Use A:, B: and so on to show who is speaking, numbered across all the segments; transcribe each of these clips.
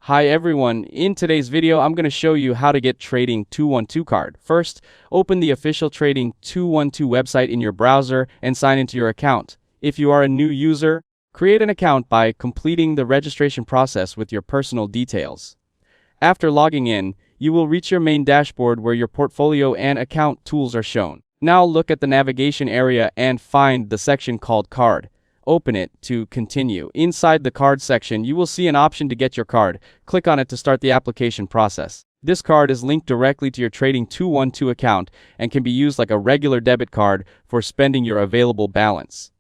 A: Hi everyone, in today's video I'm going to show you how to get Trading 212 card. First, open the official Trading 212 website in your browser and sign into your account. If you are a new user, create an account by completing the registration process with your personal details. After logging in, you will reach your main dashboard where your portfolio and account tools are shown. Now look at the navigation area and find the section called Card. Open it to continue. Inside the card section, you will see an option to get your card. Click on it to start the application process. This card is linked directly to your Trading 212 account and can be used like a regular debit card for spending your available balance.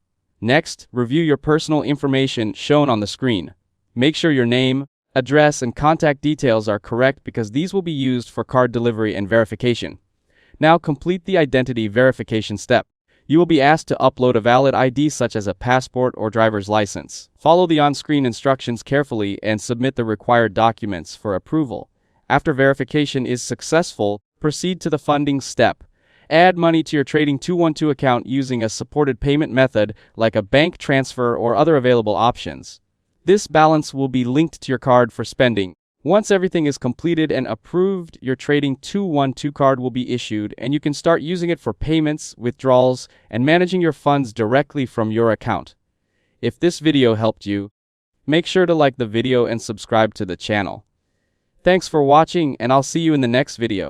A: Next, review your personal information shown on the screen. Make sure your name, address, and contact details are correct because these will be used for card delivery and verification. Now complete the identity verification step. You will be asked to upload a valid ID such as a passport or driver's license. Follow the on-screen instructions carefully and submit the required documents for approval. After verification is successful, proceed to the funding step. Add money to your Trading 212 account using a supported payment method like a bank transfer or other available options. This balance will be linked to your card for spending. Once everything is completed and approved, your Trading 212 card will be issued and you can start using it for payments, withdrawals, and managing your funds directly from your account. If this video helped you, make sure to like the video and subscribe to the channel. Thanks for watching, and I'll see you in the next video.